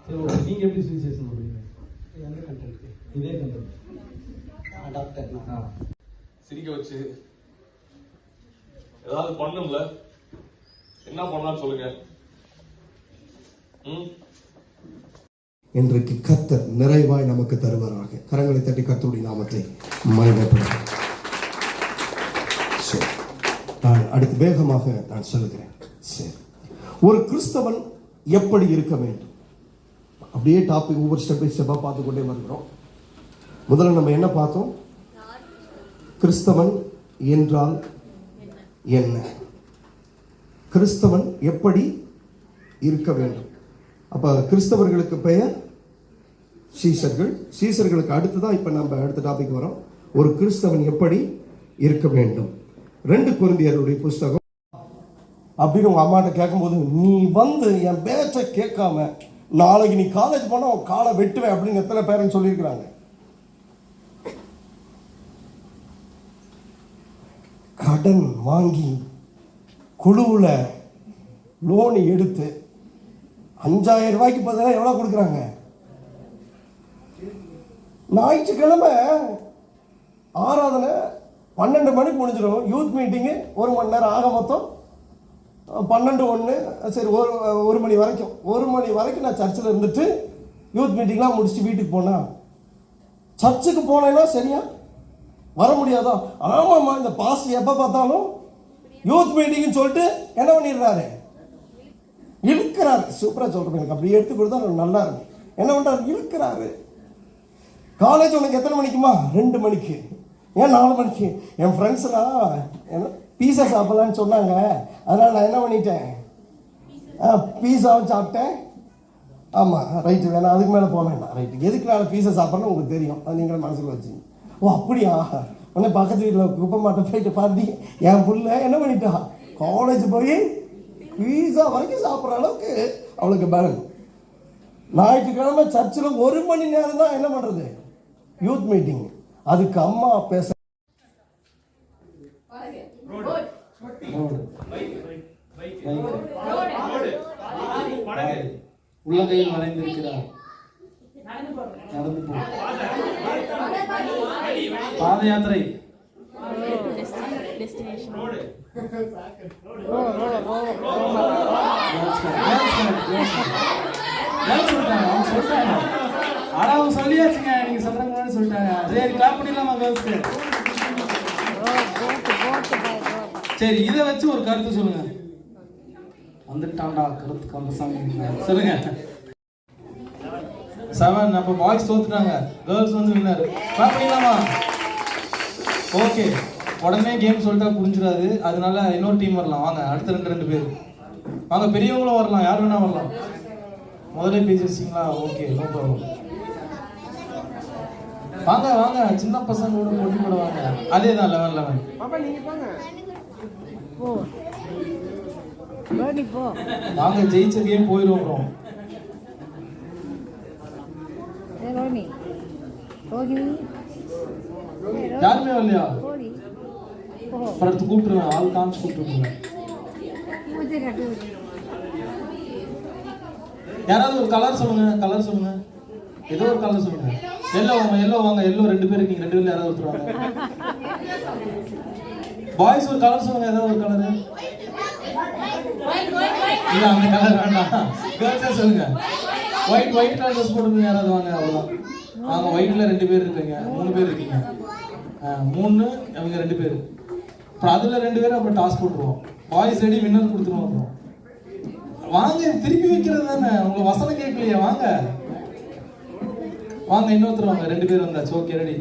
நீங்க எப்படி சுவிசேஷம் பண்ணுவீங்க? எந்த கண்டென்ட்? இதே கண்டென்ட் டாக்டர் சிரிக்க வச்சு ஏதாவது பண்ணும்ல, என்ன பண்ணலாம்னு சொல்லுங்க. இன்றைக்கு கர்த்தர் நிறைவாய் நமக்கு தருவாராக. கரங்களை தட்டி கர்த்தருடைய நாமத்தை மகிமைப்படுத்தும். நான் அடுத்து வேகமாக நான் சொல்லுகிறேன். சரி, ஒரு கிறிஸ்தவன் எப்படி இருக்க வேண்டும்? அப்படியே டாபிக் ஒவ்வொரு ஸ்டெப் பை ஸ்டெப்பா பார்த்து கொண்டே வருகிறோம். முதல்ல நம்ம என்ன பார்த்தோம்? கிறிஸ்தவன் என்றால் என்ன? கிறிஸ்தவன் எப்படி இருக்க வேண்டும்? அப்ப கிறிஸ்தவர்களுக்கு பெயர் சீசர்கள். சீசர்களுக்கு அடுத்துதான் இப்ப நம்ம அடுத்த டாபிக் வரோம். ஒரு கிறிஸ்தவன் எப்படி இருக்க வேண்டும்? 2 கொரிந்தியருடைய புஸ்தகம். அப்படின்னு உங்க அம்மாட்ட கேட்கும்போது, நீ வந்து என் பேச்சை கேட்காம நாளைக்கு நீ காலேஜ் போனா உன் காலை வெட்டுவேன் அப்படின்னு எத்தனை பேரண்ட்ஸ் சொல்லியிருக்கிறாங்க. கடன் வாங்கி குழுவுல லோன் எடுத்து 5000 ரூபாய்க்கு பதிலாக எவ்வளவு கொடுக்குறாங்க? ஞாயிற்றுக்கிழமை ஆராதனை 12 மணிக்கு முடிஞ்சிடும். யூத் மீட்டிங்கு 1 மணி நேரம், ஆக மொத்தம் 12 சரி, 1 மணி வரைக்கும். 1 மணி வரைக்கும் நான் சர்ச்சில் இருந்துட்டு யூத் மீட்டிங்லாம் முடிச்சுட்டு வீட்டுக்கு போனா, சர்ச்சுக்கு போனேன்னா சரியா வர முடியாதா? ஆமாம்மா, இந்த பாஸ் எப்போ பார்த்தாலும் யூத் மீட்டிங்னு சொல்லிட்டு என்ன பண்ணிடுறாரு? இழுக்கிறாரு. சூப்பராக சொல்கிறேன், எனக்கு அப்படி எடுத்து கொடுத்தா நல்லா இருக்கும். என்ன பண்ணுறாரு? இழுக்கிறாரு. காலேஜ் உனக்கு எத்தனை மணிக்குமா? 2 மணிக்கு. ஏன் 4 மணிக்கு? என் ஃப்ரெண்ட்ஸ்லாம் என்ன பீஸா சாப்பிட்லான்னு சொன்னாங்க, அதனால் நான் என்ன பண்ணிட்டேன், பீஸாவும் சாப்பிட்டேன். ஆமாம், ரைட்டு, வேணா அதுக்கு மேலே போக வேண்டாம். ரைட்டு, எதுக்கு நான் பீஸா சாப்பிட்றேன்னு உங்களுக்கு தெரியும், அது நீங்களே மனசில் வச்சுங்க. ஓ அப்படியா? உடனே பக்கத்து வீட்டில் குப்பை மாட்டை போயிட்டு பார்த்து என் புள்ள என்ன பண்ணிட்டா, காலேஜ் போய் பீஸா வரைக்கும் சாப்பிட்ற அளவுக்கு அவளுக்கு பேலன். ஞாயிற்றுக்கிழமை சர்ச்சில் 1 மணி நேரம் தான் என்ன பண்ணுறது, யூத் மீட்டிங். அதுக்கு அம்மா பேச உள்ளங்கையில் வரைந்திருக்கிறார். நடந்து போ. பாத யாத்திரை. அவங்க சொல்லியாச்சுங்க, நீங்க சொல்றாங்க சொல்லிட்டாங்க. சரி, கிளாப் பண்ணிடலாமா கேர்ள்ஸ்க்கு? சரி, இதை வச்சு ஒரு கருத்து சொல்லுங்க. வந்துட்டான்டா கருத்து கம்பசாமி சொல்லுங்க. 7 நம்ம பாய்ஸ் தோத்துட்டாங்க, கேர்ள்ஸ் வந்து வின்னர். கிளாப் பண்ணிடலாமா? ஓகே, உடனே கேம் சொல்லிட்டா புரிஞ்சிடாது, அதனால இன்னொரு டீம் வரலாம். வாங்க, அடுத்த 2 பேர் வாங்க. பெரியவங்களும் வரலாம், யார் வேணா வரலாம். முதல்ல பேசிங்களா? Okay, no problem. வாங்க வாங்க, சின்ன பசங்களோட போட்டி போட வாங்க. அதே தான் 11 வாங்க, ஜெயிச்ச கேம் போயிடும். யாருமே வரலையா? கூப்பிட்டுருவேன், ஆள் காமிச்சு கூப்பிட்டுருவேன். யாராவது ஒரு கலர் சொல்லுங்க, கலர் சொல்லுங்க, ஏதோ ஒரு கலர் சொல்லுங்க. எல்லோ வாங்க, எல்லோ வாங்க, எல்லோ 2 பேர் இருக்கீங்க, 2 பேர்ல யாராவது ஒருத்தர் வாங்க. பாய்ஸ் ஒரு கலர் சொல்லுங்க, ஏதாவது ஒரு கலர். இல்ல, அந்த கலர் வேண்டாம், கேர்ள்ஸே சொல்லுங்க. ஒயிட் கலர் ட்ரெஸ் போடுங்க, யாராவது வாங்க. அவ்வளவுதான் வாங்க. ஒயிட்ல 2 பேர் இருக்கீங்க, 3 பேர் இருக்கீங்க. 3 அவங்க 2 பேர். அப்புறம் அதுல 2 பேர் அப்புறம் டாஸ் போட்டுருவோம். பாய்ஸ் ரெடி, வின்னர் கொடுத்துருவோம். வாங்க, திருப்பி வைக்கிறது தானே, உங்களுக்கு வசனம் கேட்கலையா? வாங்க வாங்க, இன்னொருத்தர் வாங்க. 2 பேர் வந்தாச்சு. Okay, ready.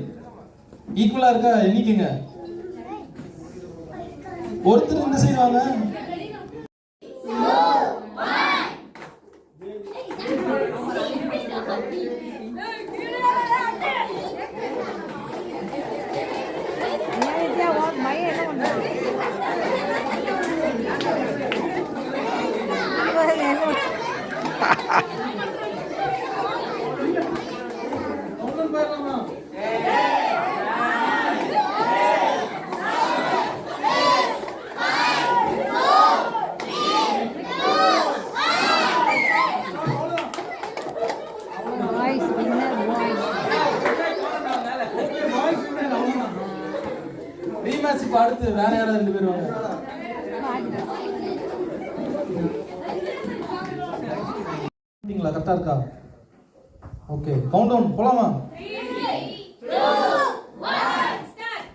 ஈக்குவலா இருக்கா? எண்ணிக்கங்க. ஒருத்தர் இந்த சைடு வாங்க. அடுத்து வேற யாராவது 2 பேர் வாங்க. கரெக்டா இருக்கா? ஓகே, கவுண்ட் டவுன் போலாமா? 3, 2, 1 ஸ்டார்ட்.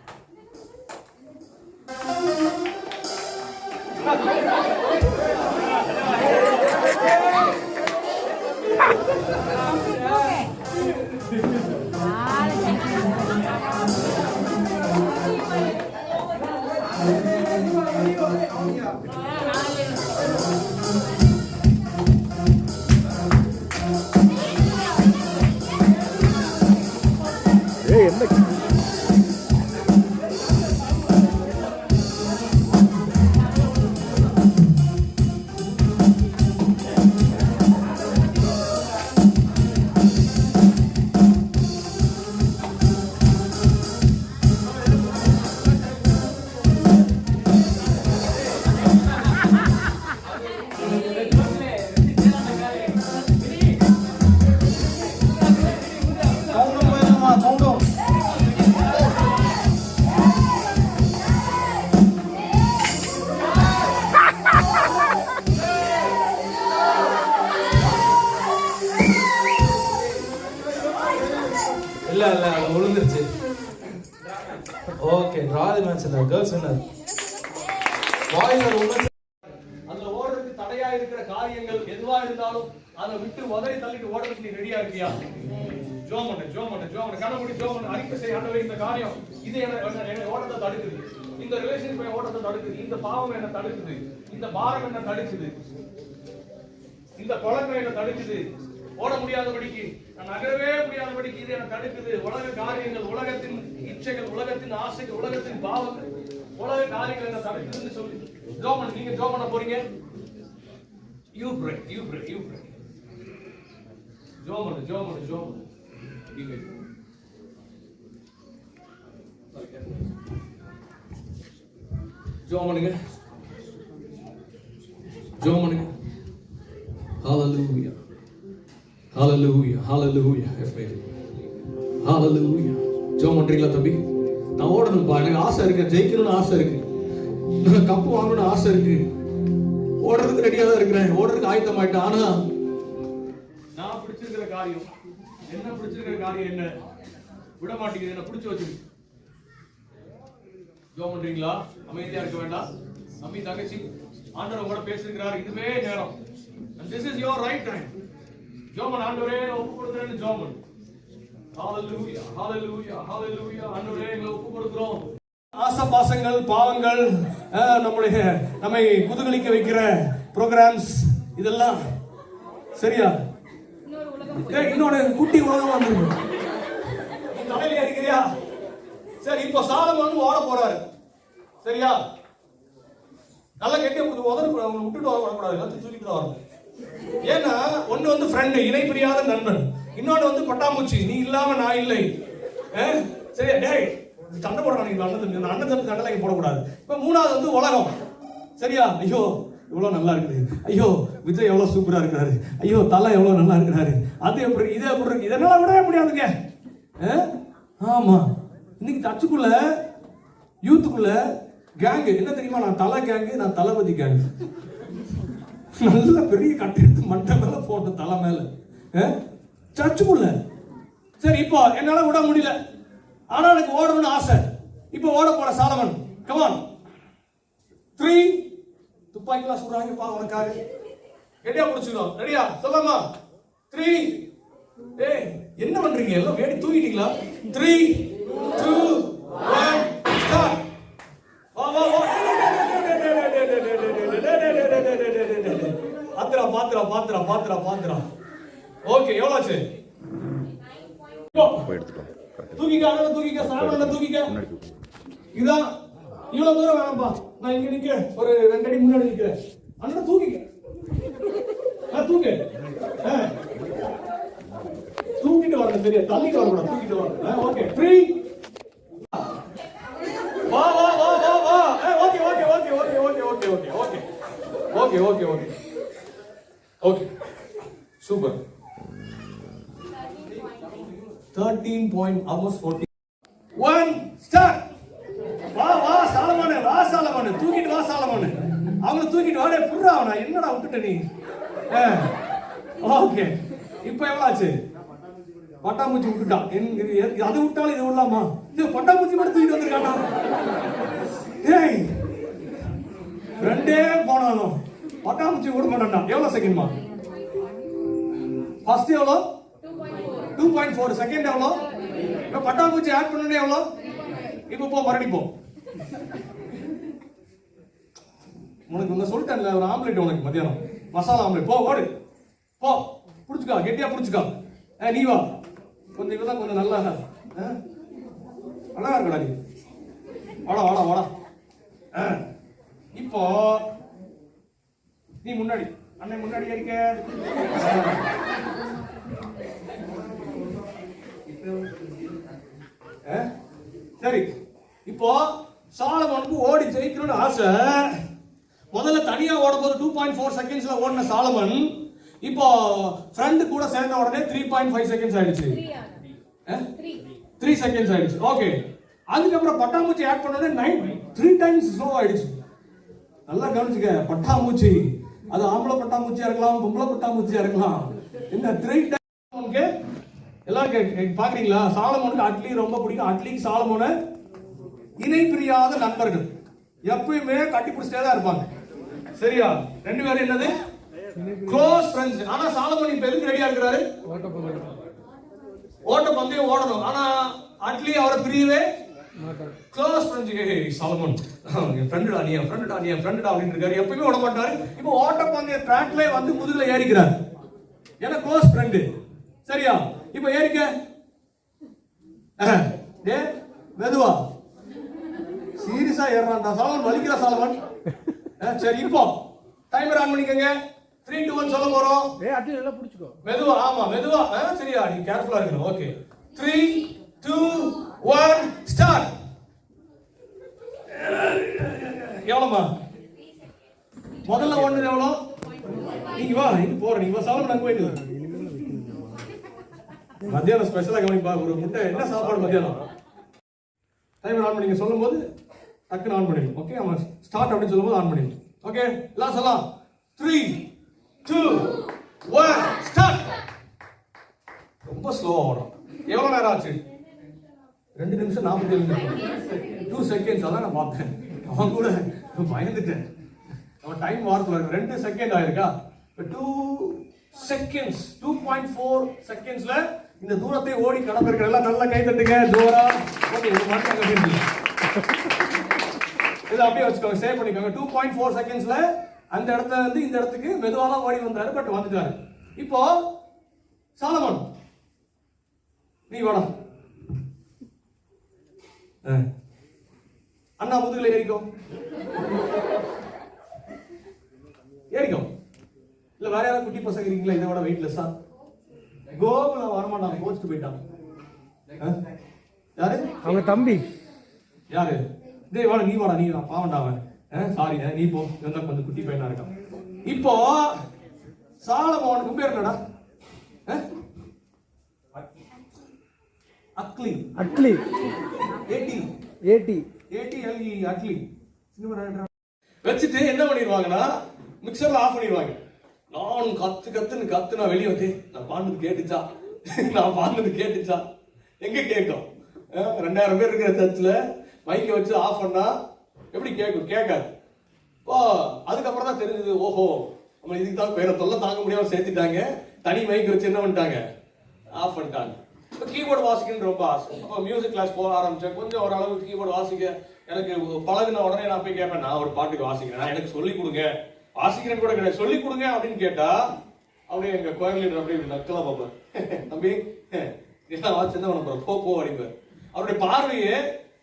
இல்ல இல்ல அது விழுந்துருச்சு. Okay, draw the match. The girls winner. Boys are women. அதுல ஓடுறதுக்கு தடையா இருக்கிற காரியங்கள் எதுவா இருந்தாலும் அதை விட்டு உதறி தள்ளிட்டு ஓடுறதுக்கு நீ ரெடியா இருக்கியா? ஜோமன் கண்ணமுடி ஜோமன் அறிக்கை செய்ய ஆண்டவரே, இந்த காரியம் இது என்ன ஓட்டத்தை தடுக்குது, இந்த ரிலேஷன்ஷிப் ஓட்டத்தை தடுக்குது, இந்த பாவம் என்ன தடுக்குது, இந்த பாரம் என்ன தடுக்குது, இந்த குழந்தை என்ன தடுக்குது, ஓட முடியாதபடிக்கு, நான் நகரவே முடியாதபடிக்கு இது என்ன தடுக்குது. உலக காரியங்கள், உலகத்தின் இச்சைகள், உலகத்தின் ஆசைகள், உலகத்தின் பாவங்கள், உலக காரியங்கள் என்ன தடுக்குதுன்னு சொல்லி ஜோமன், நீங்க ஜோம் பண்ண போறீங்க. You pray. ஜோமன் நீங்க ஜோமனுங்க. Hallelujah. ஜோம் பண்றீங்களா தம்பி? நான் ஓடணும்பா, எனக்கு ஆசை இருக்கு, ஜெயிக்கணும்னு ஆசை இருக்கு, கப்பு வாங்கணும்னு ஆசை இருக்கு, ஓடுறதுக்கு ரெடியா தான் இருக்கிறேன், ஓடுறதுக்கு ஆயத்தம் ஆயிட்டேன். ஆனா நான் பிடிச்சிருக்கிற காரியம் என்ன விட மாட்டேங்குது, என்ன பிடிச்சு வச்சிருக்கு. ஜோம் பண்றீங்களா? அமைதியா இருக்க வேண்டாம். அம்மி தங்கச்சி, ஆண்டவர் உங்களோட பேசிருக்கிறார். இதுவே நேரம். And this is your right time. ஜோமன், ஆண்டவரே ஒப்பு கொடுக்கிறேன்னு ஜோமன். Hallelujah. ஆண்டவரே எங்களை ஒப்பு கொடுக்கிறோம். ஆசபாசங்கள், பாவங்கள், நம்மை குதூகலிக்க வைக்கிற ப்ரோக்ராம்ஸ் இதெல்லாம் சரியா? இன்னொரு குட்டி உலகம் வந்துருக்கு. தலையில அடிக்கிறியா? சரி, இப்போ சாலமோன் ஓட போறாரு. சரியா? நல்லா கெட்டி விட்டுட்டு வரக்கூடாது, எல்லாத்தையும் சொல்லிட்டு தான் வரணும். ஏன்னா ஒண்ணு வந்து ஃப்ரெண்டு, இணை பிரியாத நண்பன், இன்னொன்னு வந்து பட்டாம்பூச்சி, நீ இல்லாம நான் இல்லை. சரியா? டேய் சண்டை போடுறான், நீங்க அண்ணன் தம்பி சண்டை போடக்கூடாது. இப்ப மூணாவது வந்து உலகம். சரியா? ஐயோ இவ்வளவு நல்லா இருக்குது, ஐயோ விஜய் எவ்வளவு சூப்பரா இருக்கிறாரு, ஐயோ தலை எவ்வளவு நல்லா இருக்கிறாரு, அது எப்படி இது எப்படி இருக்கு, இதனால விடவே முடியாதுங்க. ஆமா, இன்னைக்கு தச்சுக்குள்ள யூத்துக்குள்ள கேங்கு என்ன தெரியுமா? நான் தலை கேங்கு, நான் தளபதி கேங்கு. நல்ல பெரிய கட்டை எடுத்து மண்டை மேல போட்ட தலை மேல சர்ச்சுக்குள்ள. சரி, இப்போ என்னால விட முடியல, ஆனா எனக்கு ஓடணும்னு ஆசை. இப்போ ஓட போற சாலமன், கமான் 3 துப்பாக்கிலாம் சுடுறாங்க பா உனக்காக. ரெடியா புடிச்சுக்கணும். ரெடியா? சொல்லாமா? 3. ஏய் என்ன பண்றீங்க? எல்லாம் வேடி தூங்கிட்டீங்களா? 3, 2, 1 ஸ்டார்ட். வா வா வா. பாத்திரா. ஓகே, எவ்வளவு ஆச்சு? தூக்கிக்க சாலமன் தூக்கிக்க. இதான் இவ்வளவு தூரம் வேணாம்பா, நான் இங்க நிக்க ஒரு 2 அடி முன்னாடி நிக்கிறேன். அண்ணன் தூக்கிக்க, தூக்கிட்டு வாங்க. சரியா? தள்ளிட்டு வரக்கூடாது, தூக்கிட்டு வாங்க. ஓகே, 3. வா. Okay super. 13 point almost 14. 1 start. வா சாலமன், சாலமோன் அவங்கள தூக்கிட்டு வாடே புடுறா அவனை, என்னடா விட்டுட்ட நீ. ஓகே, இப்போ எவ்வளவு ஆச்சு? பட்டாம்பூச்சி விட்டுட்டான். அது விட்டாலும் இது விடலாமா? இது பட்டாம்பூச்சி மட்டும் தூக்கிட்டு வந்திருக்கானா? ஏய், ரெண்டே போனாலும் பட்டாம்பூச்சி விட மாட்டான். எவ்வளவு செகண்ட்மா? ஃபர்ஸ்ட் எவ்வளோ? 2.4. செகண்ட் எவ்வளோ? இப்போ பட்டாம்பூச்சி ஆட் பண்ணனே எவ்வளோ? இப்போ போ, மறுபடி போ. உனக்கு ஒன்று சொல்லிட்டேன்ல, ஒரு ஆம்லெட் உனக்கு மத்தியானம், மசாலா ஆம்லெட். போ, ஓடு, போ, பிடிச்சிக்கா, கெட்டியா பிடிச்சிக்கா. நீ வா, கொஞ்சம் இவதான் கொஞ்சம் நல்லா நல்லா இருக்கடா நீ. வாடா வாடா வாடா. இப்போ நீ முன்னாடி, அண்ணன் முன்னாடி இருக்க. சரி, இப்போ சாலமோனுக்கு ஓடி ஜெயிக்கணும்னு ஆசை. முதல்ல தனியா ஓடும்போது 2.4 செகண்ட்ஸ்ல ஓடின சாலமன் இப்போ ஃப்ரெண்ட் கூட சேர்ந்த உடனே 3.5 செகண்ட்ஸ் ஆயிடுச்சு. 3 செகண்ட்ஸ் ஆயிடுச்சு. ஓகே, அதுக்கப்புறம் பட்டாம்பூச்சி ஆட் பண்ண உடனே 3 டைம்ஸ் ஸ்லோ ஆயிடுச்சு. நல்லா கவனிச்சுக்க, பட்டாம்பூச்சி அது ஆம்பளை பட்டாம்பூச்சியா இருக்கலாம், பொம்பளை பட்டாம்பூச்சியா இருக்கலாம். என்ன 3 டைம்ஸ்? எல்லாரும் பாக்குறீங்களா? சாலமோனுக்கு அட்லி ரொம்ப பிடிக்கும். அட்லிக்கு சாலமோனை இணை பிரியாத நண்பர்கள், எப்பயுமே கட்டி பிடிச்சிட்டே தான் இருப்பாங்க. சரியா? ரெண்டு பேரும் என்னது? Close friends. ஆனா சாலமோன் இப்ப எதுக்கு ரெடியா இருக்கிறாரு? ஓட்ட பந்தயம் ஓடணும். ஆனா அட்லி அவரை பிரியவே க்ளோஸ் ஃப்ரெண்ட்ஸ். சாலமோன் என் ஃப்ரெண்டுடா, நீ என் ஃப்ரெண்டுடா, நீ என் ஃப்ரெண்டுடா அப்படின்னு இருக்காரு. எப்பயுமே ஓட மாட்டாரு. இப்போ ஓட்ட பந்தய ட்ராக்ல வந்து முதுகுல ஏறிக்கிறார். ஏன்னா க்ளோஸ் ஃப்ரெண்டு. சரியா? இப்போ ஏறிக்க. மெதுவா சீரியஸா ஏறான்டா சாலமன், வலிக்கிற சாலமன். சரி, இப்போ டைமர் ஆன் பண்ணிக்கங்க. 3, 2, 1 சொல்ல போறோம். அட்லி நல்லா பிடிச்சுக்கோ. மெதுவா, ஆமா மெதுவா. சரியா? நீ கேர்ஃபுல்லா இருக்கணும். Okay, 3, 2, 1 start. எவ்வளவுமா? முதல்ல ஒண்ணு எவ்வளோ? நீங்க வா, இங்க போற, நீங்க வா. சாலமன் அங்க போயிட்டு மத்தியானம் ஸ்பெஷலா கவனிப்பா. ஒரு முட்டை என்ன சாப்பாடு மத்தியானம்? டைமர் ஆன் பண்ணி சொல்லும் போது டக்குன்னு ஆன் பண்ணிடும். ஓகே, அவன் ஸ்டார்ட் அப்படின்னு சொல்லும் போது ஆன் பண்ணிடும். ஓகே, எல்லாம் சொல்லலாம். 3, 2, 1 ஸ்டார்ட். ரொம்ப ஸ்லோவா ஓடும். எவ்வளவு நேரம் ஆச்சு? 2 நிமிஷம் 47 நிமிஷம் 2 செகண்ட்ஸ். அதான் நான் பார்த்தேன். அவன் கூட பயந்துட்டேன். அவன் டைம் வார்ப்புல 2 செகண்ட் ஆயிருக்கா? 2 செகண்ட்ஸ், 2.4 செகண்ட்ஸ்ல இந்த தூரத்தை ஓடி கடந்திருக்கிற எல்லாம் நல்லா கை தட்டுங்க ஜோரா. ஓகே, ஒரு மாதிரி அங்க போயிடுங்க. இதை அப்படியே வச்சுக்கோங்க, சேவ் பண்ணிக்கோங்க. 2.4 செகண்ட்ஸ்ல அந்த இடத்துல இருந்து இந்த இடத்துக்கு மெதுவா தான் ஓடி வந்தாரு, பட் வந்துட்டாரு. இப்போ சாலமன் நீ வாடா. அண்ணா முதுகுல ஏறிக்கோ, ஏறிக்கோ. இல்ல வேற யாராவது குட்டி பசங்க இருக்கீங்களா இதை விட வெயிட்லெஸ்ஸா? கோகுல வரமாட்டான், கோச்சிட்டு போயிட்டான். யாரு? அவங்க தம்பி. யாரு? டேய் வாடா, நீ வாடா, நீ வா. பாவண்டா அவன். சாரி, நீ போ. இவன் கொஞ்சம் குட்டி பையனா இருக்கான். இப்போ சாலமோனுக்கு பேர் என்னடா? அக்லி. அட்லி. ஏடி. ஏடி. ஏடி அட்லி. வச்சுட்டு என்ன பண்ணிடுவாங்கன்னா மிக்சர்ல ஆஃப் பண்ணிடுவாங்க. நானும் கத்து நான் வெளியே வந்து நான் பாடுறது கேட்டுச்சா, நான் பாடுறது கேட்டுச்சா? எங்க கேட்கும்? 2000 பேர் இருக்கிற சர்ச்சில் மைக்கை வச்சு ஆஃப் பண்ணா எப்படி கேட்கும்? கேட்காது. இப்போ அதுக்கப்புறம் தான் தெரிஞ்சது, ஓஹோ நம்ம இதுக்கு தான் பேரை தொல்லை தாங்க முடியாம சேர்த்துட்டாங்க, தனி மைக் வச்சு என்ன பண்ணிட்டாங்க, ஆஃப் பண்ணிட்டாங்க. இப்போ கீபோர்டு வாசிக்கணும்னு ரொம்ப ஆசை. இப்போ மியூசிக் கிளாஸ் போக ஆரம்பிச்சேன். கொஞ்சம் ஓரளவுக்கு கீபோர்டு வாசிக்க எனக்கு பழகுன உடனே நான் போய் கேட்பேன், நான் ஒரு பாட்டுக்கு வாசிக்கிறேன், எனக்கு சொல்லிக் கொடுங்க. வாசிக்கிறேன்னு கூட கிடையாது, சொல்லிக் கொடுங்க அப்படின்னு கேட்டா அப்படியே எங்க கோயில் லீடர் அப்படியே நக்கலா பார்ப்பேன். தம்பி என்ன வாசிச்சா உனக்கு போ அடிப்பார். அவருடைய பார்வையே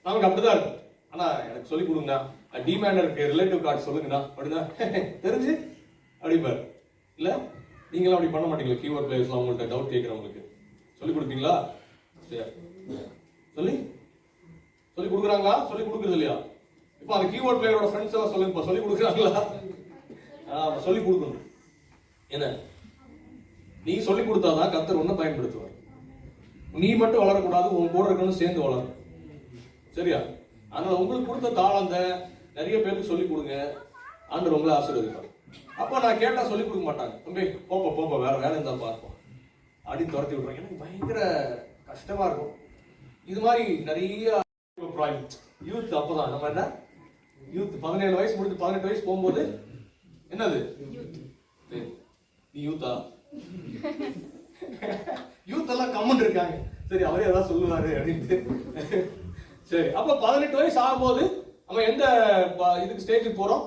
நமக்கு அப்படிதான் இருக்கும். ஆனா எனக்கு சொல்லிக் கொடுங்க, டிமேனருக்கு ரிலேட்டிவ் கார்டு சொல்லுங்கண்ணா அப்படின்னா தெரிஞ்சு அப்படிப்பார். இல்ல நீங்களும் அப்படி பண்ண மாட்டீங்களா? கீபோர்ட் பிளேயர்ஸ்லாம் உங்கள்கிட்ட டவுட் கேட்குறவங்களுக்கு சொல்லி கொடுப்பீங்களா? சொல்லி கொடுக்குறாங்களா? சொல்லி கொடுக்குறது இல்லையா? இப்போ அந்த கீபோர்ட் பிளேயரோட ஃப்ரெண்ட்ஸ் எல்லாம் சொல்லுங்க, சொல்லி கொடுக்குறாங்களா? சொல்லி கொடுக்கணும். என்ன நீ சொல்லி கொடுத்தாதான் கர்த்தர் ஒன்னும் பயன்படுத்துவார். நீ மட்டும் வளரக்கூடாது, உன் கூட இருக்கணும் சேர்ந்து வளரும். சரியா? அதனால உங்களுக்கு கொடுத்த தாளந்த நிறைய பேருக்கு சொல்லிக் கொடுங்க, ஆண்டவர் உங்களை ஆசீர்வதிப்பார். அப்போ நான் கேட்டா சொல்லிக் கொடுக்க மாட்டாங்க. தம்பி போப்ப வேற வேலை இருந்தா பார்ப்போம் அப்படின்னு துரத்தி விட்றாங்க. எனக்கு பயங்கர கஷ்டமா இருக்கும். இது மாதிரி நிறைய யூத். அப்பதான் நம்ம என்ன யூத் 17 வயசு முடிஞ்சு 18 வயசு போகும்போது என்னது நீ யூத்தா? யூத் எல்லாம் கம்மன் இருக்காங்க. சரி, அவரே ஏதாவது சொல்லுவாரு அப்படின்ட்டு. சரி, அப்ப 18 வயசு ஆகும்போது நம்ம எந்த இதுக்கு ஸ்டேஜுக்கு போறோம்?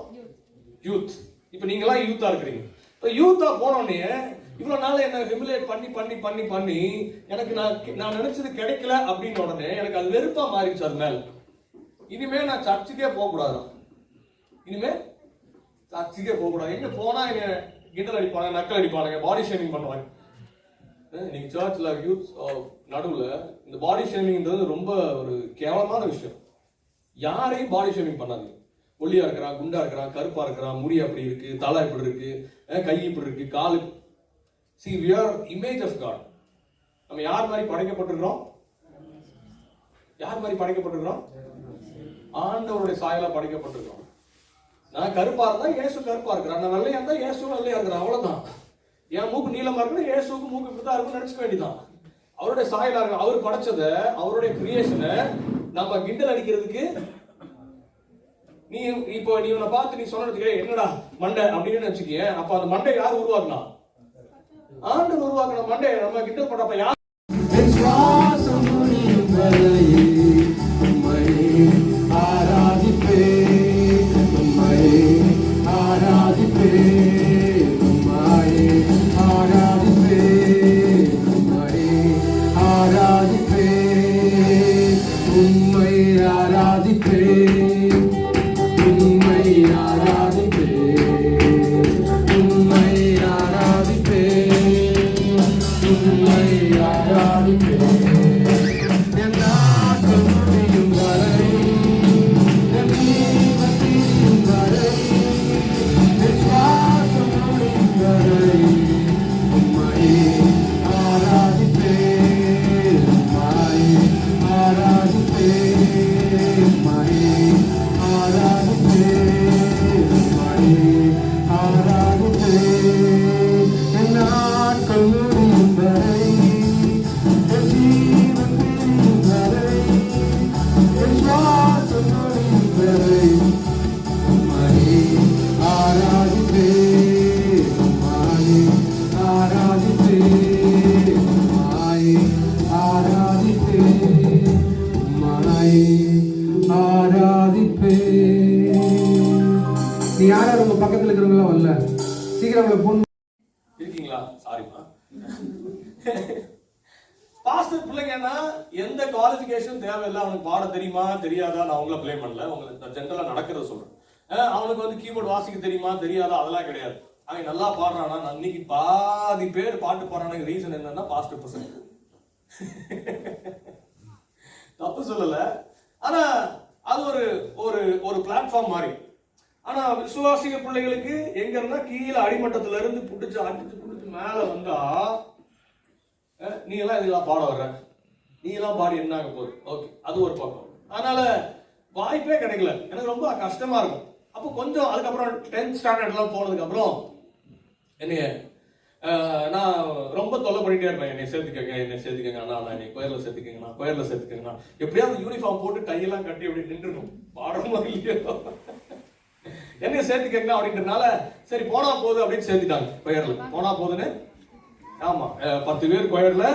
யூத். இப்ப நீங்க எல்லாம் யூத்தா இருக்கிறீங்க. இப்ப யூத்தா போனோடனே இவ்வளவு நாள் என்ன ஹிமிலேட் பண்ணி பண்ணி பண்ணி பண்ணி எனக்கு நான் நினைச்சது கிடைக்கல அப்படின்னு உடனே எனக்கு அது வெறுப்பா மாறிடுச்சு. அது மேல இனிமே நான் சர்ச்சுக்கே போக கூடாது. இனிமே சர்ச்சுக்கே போக கூடாது. எங்க போனா என்ன கிண்டல் அடிப்பாங்க, நக்கல் அடிப்பாங்க, பாடி ஷேமிங் பண்ணுவாங்க. நீங்க சர்ச்ல யூத் நடுவுல இந்த பாடி ஷேமிங்ன்றது ரொம்ப ஒரு கேவலமான விஷயம். யாரையும் பாடி ஷேமிங் பண்ணாது. ஒல்லியா இருக்கிறான், குண்டா இருக்கிறான், கருப்பா இருக்கிறான், முடி அப்படி இருக்கு, தலை இப்படி இருக்கு, கை இப்படி இருக்கு, காலு. See, we are image of God. நம்ம யார் மாதிரி படைக்கப்பட்டிருக்கிறோம்? யார் மாதிரி படைக்கப்பட்டிருக்கிறோம்? ஆண்டவருடைய சாயலா படைக்கப்பட்டிருக்கிறோம். நான் கருப்பா இருந்தா இயேசு கருப்பா இருக்கிறான், நான் வெள்ளையா இருந்தா இயேசு வெள்ளையா இருக்கிறான். அவ்வளவுதான். என் மூக்கு நீளமா இருக்குன்னா இயேசுக்கு மூக்கு இப்படிதான் இருக்குன்னு நினைச்சுக்க வேண்டியதான். அவருடைய சாயலா இருக்கு. அவர் படைச்சத, அவருடைய கிரியேஷனை நம்ம கிண்டல் அடிக்கிறதுக்கு நீ உன்னை பார்த்து நீ சொன்னதுக்கு என்னடா மண்டை அப்படின்னு வச்சுக்கிய. அப்ப அந்த மண்டை யார் உருவாக்குனா? ஆண்டவர் உருவாக்குன மண்டை நம்ம கிண்டல் பண்றப்ப யார்? யாரும் உங்க பக்கத்துல இருக்கிறவங்களா வரல, சீக்கிரம் பொண்ணு இருக்கீங்களா? சாரிப்பா. பாஸ்டர் பிள்ளைங்கன்னா எந்த குவாலிஃபிகேஷன் தேவையில்லை. அவனுக்கு பாட தெரியுமா தெரியாதா, நான் அவங்கள பிளே பண்ணல, உங்களுக்கு ஜென்ரலா நடக்கிறத சொல்றேன். அவனுக்கு வந்து கீபோர்டு வாசிக்க தெரியுமா தெரியாதா அதெல்லாம் கிடையாது. அவன் நல்லா பாடுறானா. அன்னைக்கு பாதி பேர் பாட்டு பாடுறானுக்கு ரீசன் என்னன்னா பாஸ்டர் பசங்க. தப்பு சொல்லல, ஆனா அது ஒரு ஒரு ஒரு பிளாட்ஃபார்ம் மாதிரி. ஆனா விசுவாசிக பிள்ளைகளுக்கு எங்க இருந்தா கீழே அடிமட்டத்துல இருந்து புடிச்சு அடிச்சு புடிச்சு மேல வந்தா நீ எல்லாம் இதெல்லாம் பாட வர்ற, நீ எல்லாம் பாடி என்ன ஆக போகுது? ஓகே, அது ஒரு பக்கம். அதனால வாய்ப்பே கிடைக்கல. எனக்கு ரொம்ப கஷ்டமா இருக்கும். அப்போ கொஞ்சம் அதுக்கப்புறம் 10th ஸ்டாண்டர்ட் எல்லாம் போனதுக்கு அப்புறம் என்னைய நான் ரொம்ப தொல்லை பண்ணிட்டே இருப்பேன். என்னை சேர்த்துக்கங்க அண்ணா, என்னை கோயில சேர்த்துக்கங்கண்ணா, கோயில சேர்த்துக்கங்கண்ணா. எப்படியாவது யூனிஃபார்ம் போட்டு கையெல்லாம் கட்டி அப்படி நின்றுணும், பாடமும் இல்லையோ என்னைய சேர்த்துக்கங்க அப்படின்றதுனால சரி போனா போகுது அப்படின்னு சேர்த்துட்டாங்க. கோயில போனா போகுதுன்னு. ஆமா, 10 பேர் கோயில்ல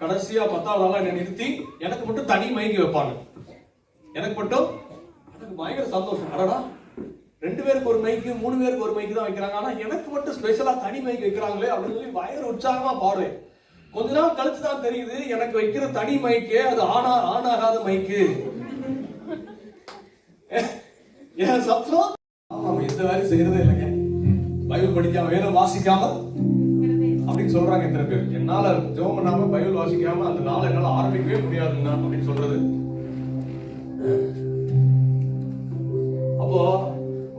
கடைசியா 10வது ஆளா என்னை நிறுத்தி எனக்கு மட்டும் தனி மைக்கு வைப்பாங்க. எனக்கு பயங்கர சந்தோஷம். அடடா, 2 பேருக்கு ஒரு மைக்கு 3 பேருக்கு ஒரு மைக்கு தான் வைக்கிறாங்க, ஆனா எனக்கு மட்டும் ஸ்பெஷலா தனி மைக்கு வைக்கிறாங்களே அப்படின்னு சொல்லி பயங்கர உற்சாகமா பாடுவேன். கொஞ்ச நாள் கழிச்சு தான் தெரியுது எனக்கு வைக்கிற தனி மைக்கு அது ஆனாகாத மைக்கு. என் சப்தம் நம்ம எந்த வேலையும் செய்யறதே இல்லைங்க. பைபிள் படிக்காம வேதம் வாசிக்காம அப்படின்னு சொல்றாங்க எத்தனை பேர். என்னால ஜெபம் பண்ணாம பைபிள் வாசிக்காம அந்த நாளை என்னால ஆரம்பிக்கவே முடியாதுங்க அப்படின்னு சொல்றது. அப்போ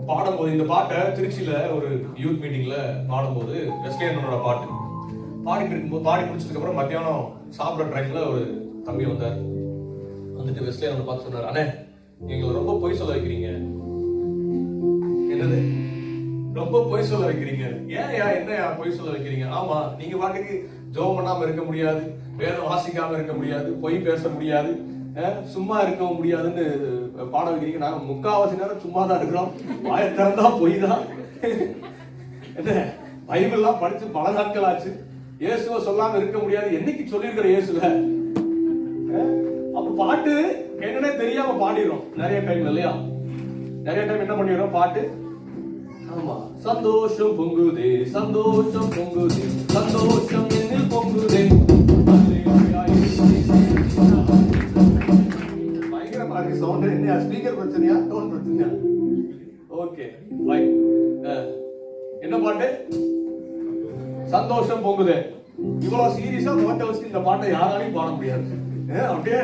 பாடும்போது இந்த பாட்டை திருச்சியில ஒரு யூத் மீட்டிங்ல பாடும்போது வெஸ்லியனோட பாட்டு பாடிட்டு இருக்கும்போது பாடி முடிச்சதுக்கு அப்புறம் மத்தியானம் சாப்பிட்ற டைம்ல ஒரு தம்பி வந்தார். வந்துட்டு வெஸ்லியனோட பார்த்து சொன்னார், அண்ணே எங்களை ரொம்ப பொய் சொல்ல வைக்கிறீங்க, என்னது ரொம்ப பொய் சொல்ல வைக்கிறீங்க. ஏன்யா என்னயா பொய் சொல்ல வைக்கிறீங்க? ஆமா, நீங்க பாட்டுக்கு ஜெபம் பண்ணாம இருக்க முடியாது, வேதம் வாசிக்காம இருக்க முடியாது, பொய் பேச முடியாது, சும்மா இருக்கவும் முடியாதுன்னு பாட வைக்கிறீங்க. நாங்க முக்காவாசி நேரம் சும்மா தான் இருக்கிறோம், வாயை திறந்தா பொய் தான். என்ன பைபிள்லாம் படிச்சு பல நாட்கள் ஆச்சு, இயேசுவை சொல்லாம இருக்க முடியாது. என்னைக்கு சொல்லியிருக்கிற இயேசுவை? அப்ப பாட்டு என்னன்னே தெரியாம பாடிடுறோம் நிறைய டைம் இல்லையா? நிறைய டைம் என்ன பண்ணிடுறோம் பாட்டு? ஆமா, சந்தோஷம் பொங்குதே, சந்தோஷம் பொங்குதே, சந்தோஷம் என்னில் பொங்குதே. பயங்கரமா இருக்கு சவுண்ட். என்ன ஸ்பீக்கர் பிரச்சனையா, டோன் பிரச்சனையா? Okay fine. என்ன பாட்டு? சந்தோஷம் பொங்குதே. இவ்வளவு சீரியஸா நோட்டை வச்சு இந்த பாட்டை யாராலையும் பாட முடியாது. அப்படியே